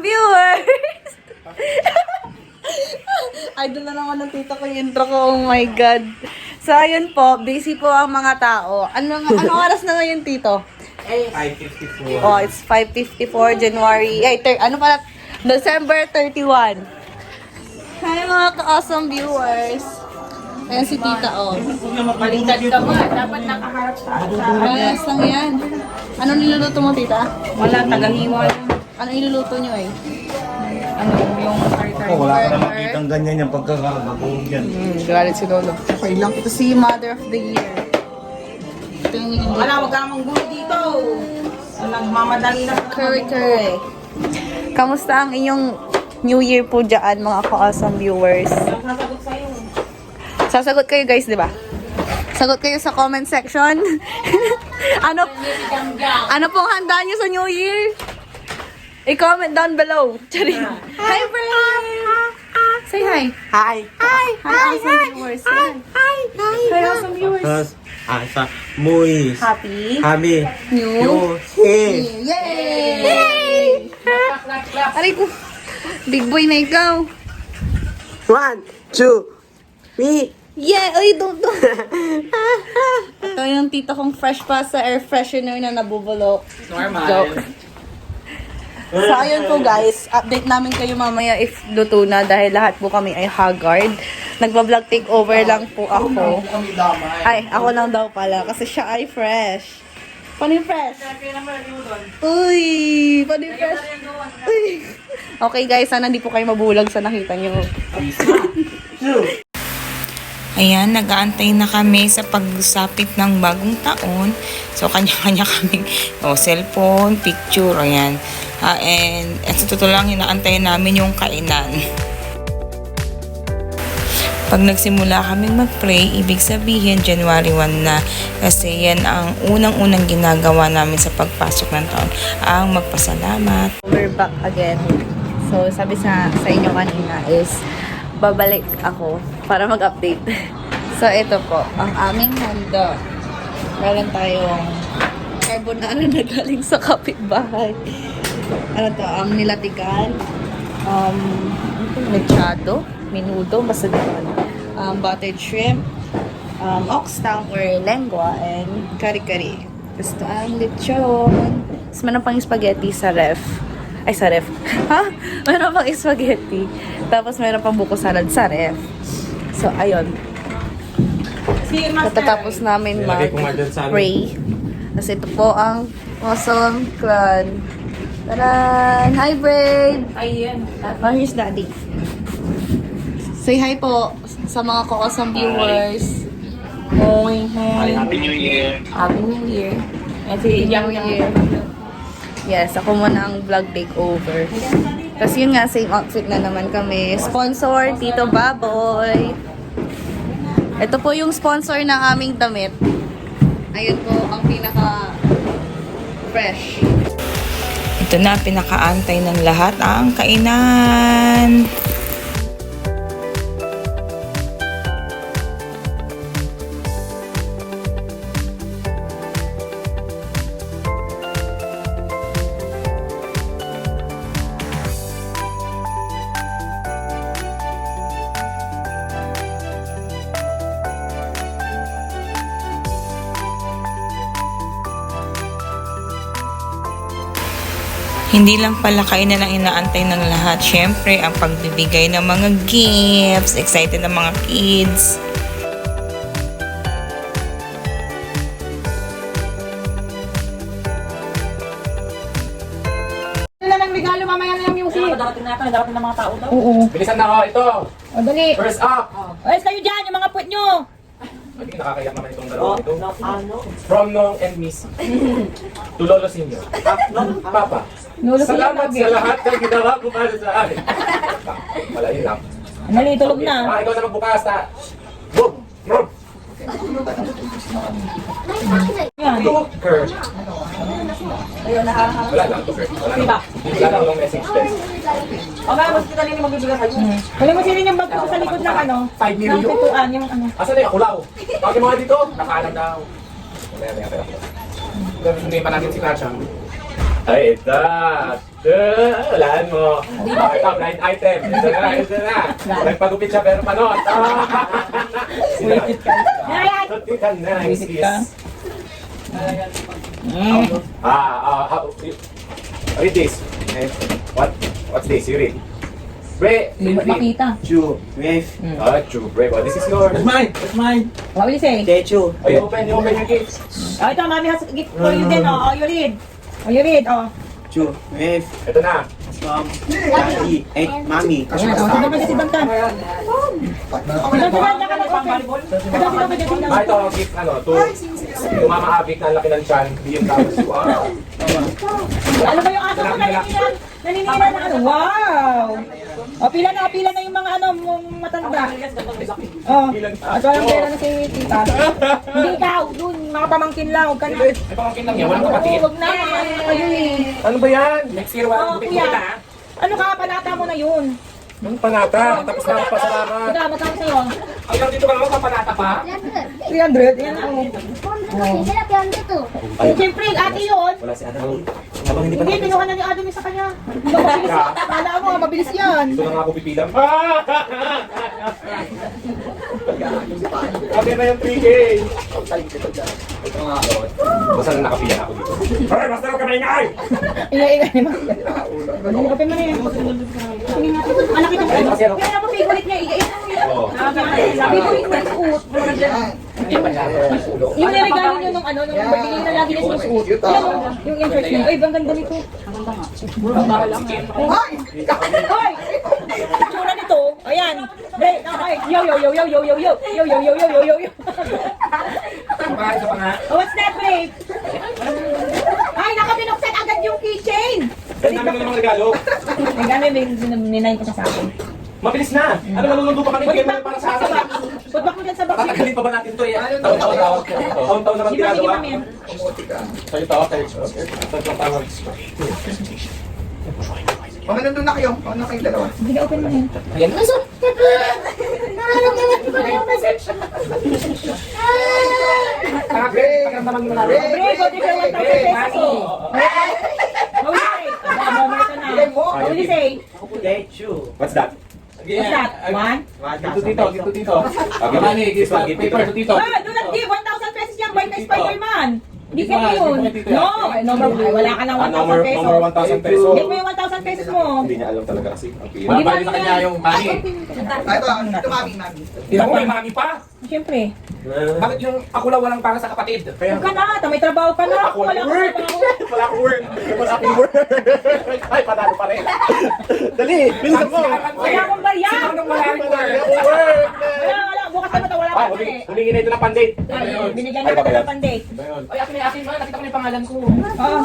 ka-awesome viewers! Idol na naman ng tito ko yung intro ko. Oh my God. So, ayun po. Busy po ang mga tao. Anong oras na ngayon, tito? 5:54. Oh, it's 5:54 January. December 31. Hi mga ka-awesome viewers. Ayan si tita, oh. Baliktad ka ba? Dapat nakaharap sa Ayos lang yan. Anong niluluto mo, tita? Wala, tagahiwa lang. Anong niluluto nyo eh? Ano, yung kari-kari. Ako, wala ka na makitang ganyan yung pagkakabagong yan. Galit si Lolo. Okay lang. Ito si Mother of the Year. Ito yung niluluto. Wala, wag kang manggulo dito. Nagmamadali na. Curry. Kamusta ang inyong New Year po dyan, mga ka-awesome viewers? Sasagot sa'yo. Sasagot kayo guys, di ba? Sagot kayo sa comment section. ano pong handa nyo sa New Year? I-comment down below. Chari. Hi, friend! Say hi. Hi! Hi, awesome viewers. Hi, awesome viewers. Sa Muis. Happy Kami. New Hey! Yay! Aray ko. Big boy na ikaw. 1, 2, 3. Yeah! Uy, don't. Ito yung tito kong fresh pa sa air freshener na nabubulok. Normal. Joke. So, ayun po guys. Update namin kayo mamaya if luto na dahil lahat po kami ay haggard. Nagba-vlog takeover lang po ako. Ay, ako lang daw pala kasi siya ay fresh. Paano yung fresh? Uy! Paano yung fresh? Uy! Okay guys, sana hindi po kayo mabulag sa nakita nyo. Ayan, nag-aantay na kami sa pagsapit ng bagong taon. So, kanya-kanya kaming cellphone, picture, ayan. And sa totoo lang, inaantayin namin yung kainan. Pag nagsimula kaming mag-pray, ibig sabihin January 1 na. Kasi yan ang unang-unang ginagawa namin sa pagpasok ng taon. Ang magpasalamat. We're back again. So, sabi sa inyo kanina is babalik ako para mag-update. So, ito po, ang aming handa. Meron tayong carbonara na galing sa kapitbahay. Ano to, ang nilatigan, mechado, minudo, basta doon. Buttered shrimp, oxtail or lengua, and kari-kari. Gusto ang lechon. Tapos meron pang spaghetti sa ref. Ay, sa ref. Ha? Meron pang spaghetti. Tapos meron pang buko salad sa ref. So, ayun. Katatapos namin mag-pray. Kasi ito po ang awesome clan. Taran! Hi, Braid! Ayan. Oh, here's Daddy. Say hi po sa mga ka-awesome viewers. Hi. Happy New Year! Happy New Year. Kasi New Year. Yes, ako muna ang vlog takeover. Tapos yun nga, same outfit na naman kami. Sponsor, Tito Baboy. Ito po yung sponsor ng aming damit. Ayun po ang pinaka-fresh. Ito na, pinakaantay ng lahat ang kainan. Hindi lang pala kainan ang inaantay ng lahat. Siyempre, ang pagbibigay ng mga gifts. Excited ng mga kids. na ng regalo, mamaya na yung music. Darating ng mga tao daw. Bilisan na ako ito! O, dali. First up! O, kayo dyan, yung mga puwet nyo. Hindi nakakayak naman itong dalawa ito. From Nong and Missy. To Lolo Senior. Papa, salamat sa lahat ng ginawa ko para sa akin. Wala yun lang. Dali, tulog na. Ikaw na magbukas ta. Boom! Boom! Yan. Cooker. Wala lang, cooker. Wala lang yung message test. O, kaya mas kita nila magbibigay sa'yo. Kaya mo sinin yung bag ko sa likod ng ano. 5 million. Ng pituan, yung ano. Asan na yung kulaw? Bakit mga dito? Nakaalam daw. Hindi pa natin si Nacha. Ay, ito. Walaan mo. Ito, blind item. Ito na. Nagpagupit siya pero panot. Wisit ka. Tuti ka na. Wisit ka. Read this. What's this? You read. Bre. Makita. Chu, wave, True, brave. This is yours. That's mine. What will you say? Techu, Oh, you open your gift. Oh, ito, mommy has a gift for you din. Oh, you read. Oh, you read. Oh. Chu, wave, Ito na. mom, daddy, mommy. Ayan, oh, sino ba si Bantan? Sino ba ka nag-open? Sino ba Ah, ito, gift, to Mama Abik na laki ng chan. Yung tapos, wow. Ano ba yung aso ko naninilan? Naninilan na ano? Wow! O, pila na yung mga mong matanda. Oh, at walang pera na si tita. Hindi ikaw, dun, mga pamangkin lang, huwag ka na. Ay, pamangkin lang yan. Walang kapatid. Huwag na, kayo eh. Ano ba yan? Next year, Oh, kuya, ano ka, panata mo na yun. Anong panata? Tapos na pasalamat. Ika, magkano sa'yo? Hanggang dito ka naman, kapanata pa? 300, yan ako. Siyempre, ate yun. Wala si Adam. Habang hindi pa Hindi, pinuha na ni Adam yung sa kanya. Mabilis, kala mo, mabilis yan. Dito na nga ako pipilang. Sabi na yung 3K. Basta na nakapila na ako dito. Hoy, basta lang kami ingay! Ingay naman. Open mo na yan. Sige nga. Anak ito. Kaya mo favorite niya. Oo. Favorite niya suot. Yung niregalo niyo nung nung birthday na lagi niya sinusuot. Alam mo, yung in-church niya. Ay, bang ganda nito. Hoy! Tsura nito. Ayan. Ay, yo, yo, yo, yo, yo, yo, yo. Yo, yo, yo, yo, yo, yo, yo. Oh, what's that, babe? Ay, nakabinuksan agad yung keychain. Saan namin na namang regalo? May gano'n, may ninayin ko sa akin. Mabilis na! Ano maluluto pa kami bigyan mo para sa akin? Put back mo dyan sa box. Tatagalin pa ba natin to eh? Taon-taon naman Di ba, ginagawa. ma'am yan? Sa'yo to, okay. Ito yung tawag. Mga nandun na kayo. Mga na kayong dalawa. Hindi ka open mo yan. Ayan. Pakiramdaman mo na rin. Bre, go to your 1,000 pesos. What will you say? Techu. What's that? What's that? One? Dito. Mani, this one, paper to tito. Ah, do not give 1,000 pesos yan. Buy kay Spider-Man. Hindi ka This yun. one, dito yan. No, wala ka ng 1,000 pesos. Number 1,000 peso. Get mo yung 1,000 pesos mo. Hindi niya alam talaga kasi. Hindi Wala ba pa sa kanya yung money. Ito, mami. Ito mo, may mami pa. Siyempre. Bakit yung ako lang walang para sa kapatid? Kaya Huwag ka na. May trabaho ka na. ako Wala walang ka work. trabaho. Wala akong work. Wala akong work. Ay, panalo pa rin. Dali, bilisan mo. Wala akong barya. Wala akong work. Wala. Bukas na ba? Wala Ah, pa eh. humingi na ito ng pandate. Ay, binigyan na kita ng pandate. Ay, akin ba? Nakita ko na yung pangalan ko. Oo.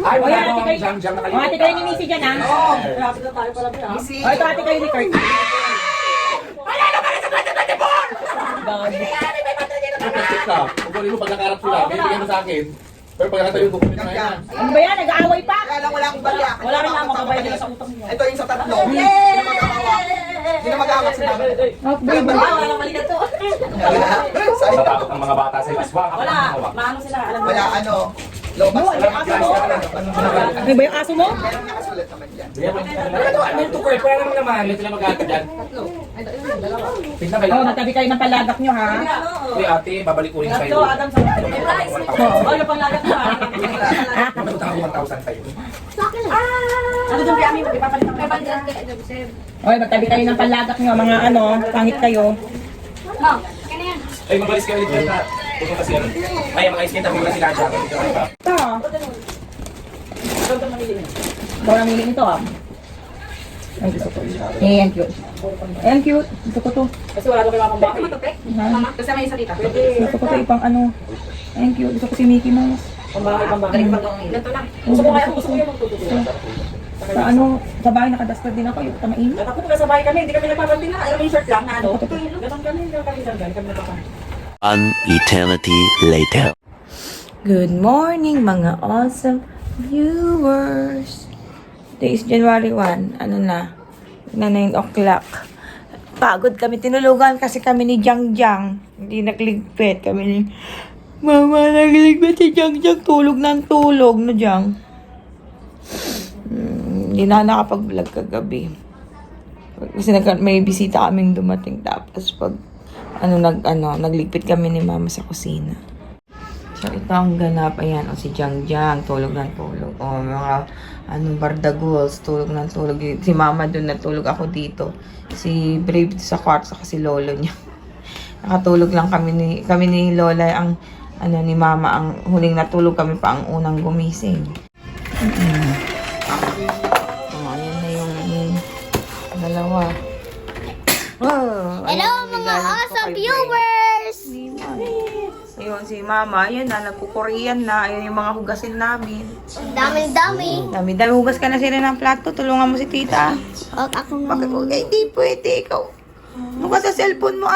Ay, O wala yan, akong ate kayo. jam-jam na O, ate kayo ni Missy dyan, ha? O, ito ate kayo ni Kurt. Kukunin mo pag nakarap sila, bibigyan mo sa akin. Pero pag nakatayo, kukunin mo na yan. Ano ba yan? Nag-aaway pa? Kaya lang wala akong barya. Wala rin naman kabayan nila sa utang mo. Ito yung sa tatlo. Hindi na mag-awak sila. Oh, babe. Walang mali na to. Natatakot ang mga bata sa iswa. Wala. Maano sila. Alam mo. Wala, lobas. Ano ba yung aso mo? Meron nakasulat naman yan. Ano yung tukay? Kaya naman naman. Hindi sila mag-aagad dyan. Tignan kayo. Oh, natabi kayo ng palagak nyo, ha? Uy, ate, babalik ko rin Tatlo, sa'yo. Adam sa mga. May price. Oh, yung panglagat mo. Mapunta ako 1,000 kayo. Ano dyan kaya amin? Ipapalit ng kaya Oy, magtabi kayo ng palagak nyo, mga pangit kayo. Ay, mabalis kayo ulit dyan na. Pupunta kasi ano. Ay, mga iskenta ko na sila dyan. Ito. Ikaw na miling ito, ah. Ay, gusto ko. Eh, ang cute. Eh, ang cute. Gusto ko to. Kasi wala daw kayo mga bahay. Ha? Kasi may salita. Gusto ko to ipang Ay, ang cute. Gusto ko si Mickey Mouse. Pambahay. Ganito lang. Gusto ko kaya gusto ko yung magtututo. Sa bahay nakaduster din ako. Yung tamain. At ako nasa bahay kami, hindi kami nagpapanti na. Alam mo yung shirt lang na ano. Ganon kami nagpapanti. An eternity later. Good morning mga awesome viewers. Today is January 1. Ano na? 9 o'clock. Pagod kami. Tinulugan kasi kami ni Jangjang. Hindi nagligpit. Kami ni Mama nagligpit si Jangjang. Tulog ng tulog. No, Jang? Hindi na nakapag-vlog kagabi. Kasi may bisita kaming dumating. Tapos pag nagligpit kami ni mama sa kusina. So, ito ang ganap. Ayan, si Jang Jang, tulog ng tulog. Mga, bardaguls, tulog ng tulog. Si mama dun, natulog ako dito. Si Brave sa kwarto, saka si lolo niya. Nakatulog lang kami ni lola, ni mama, ang huling natulog kami pa ang unang gumising. Ayan na yung dalawa. Hello mga awesome viewers! Ayun, si mama, ayan na, nagkukorean na. Ayun yung mga hugasin namin. Dami-dami. Dami hugas ka na sila ng plato. Tulungan mo si tita. Ako Bakit mo? Hindi pwede. Ikaw. Hugas sa cellphone mo,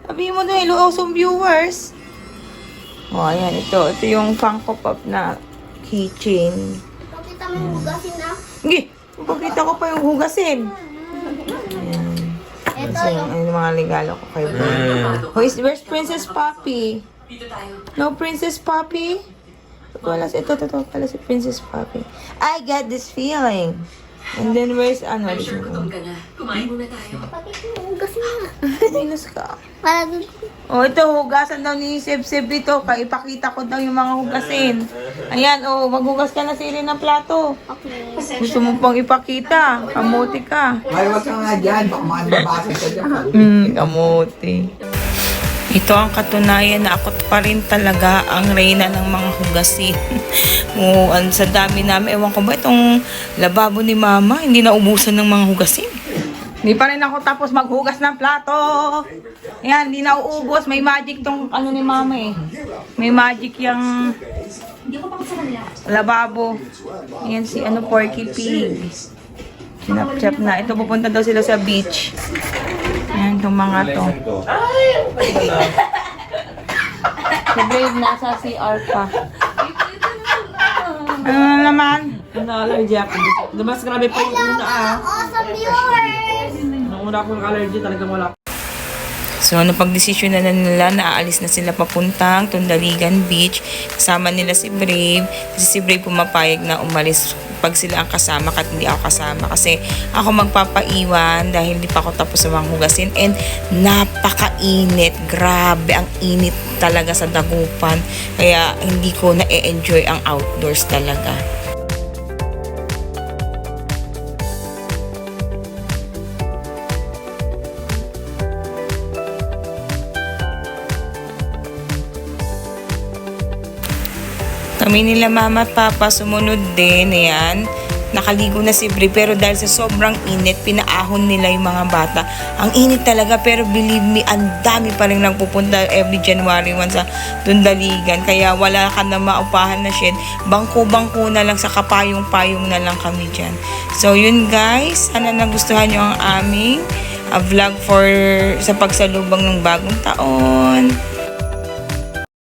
Sabihin mo na, hello, awesome viewers. Ayan, ito. Ito yung Funko Pop na keychain. Pakita mo yung hugasin na. Sige, pagkita ko pa yung hugasin. Ayan. Ito Yung mga regalo ko kay Bro. Where's Princess Poppy? No Princess Poppy? Wala si ito pala si Princess Poppy. I get this feeling. And then where's Pakita mo yung hugasin na. Minus ka. Para dun. Ito, hugasan daw ni Seb ito. Ipakita ko daw yung mga hugasin. Ayan, maghugas ka na sili ng plato. Okay. Gusto mo pang ipakita. Kamote ka. Ay, wag ka nga dyan. Baka makadabasa ka dyan. Kamote. Ito ang katunayan na ako pa rin talaga ang reyna ng mga hugasin. Sa dami namin, ewan ko ba itong lababo ni mama, hindi na ubusan ng mga hugasin. Hindi pa rin ako tapos maghugas ng plato. Ayan, hindi na uubos. May magic tong ni mama eh. May magic yung lababo. Ayan si Porky Pig. Sinap-chap na. Ito pupunta daw sila sa beach. Ayan itong mga to. Si Brave nasa CR pa. Ano naman? Na-allergy ako. Mas grabe pa yung una Awesome viewers! Nung una akong allergy talagang wala. So, napag-desisyon na nila na aalis na sila papuntang Tundaligan Beach. Kasama nila si Brave. Kasi si Brave pumapayag na umalis pag sila ang kasama at hindi ako kasama. Kasi ako magpapaiwan dahil hindi pa ako tapos sa mga hugasin. And napakainit. Grabe, ang init talaga sa dagupan. Kaya hindi ko na-enjoy ang outdoors talaga. Kami nila mama at papa sumunod din. Ayan. Nakaligo na si Bri. Pero dahil sa sobrang init, pinaahon nila yung mga bata. Ang init talaga. Pero believe me, ang dami pa rin nagpupunta every January 1 sa Dundaligan. Kaya wala ka na maupahan na shed. Bangko-bangko na lang sa kapayong-payong na lang kami dyan. So yun guys. Sana nagustuhan nyo ang aming vlog sa pagsalubong ng bagong taon.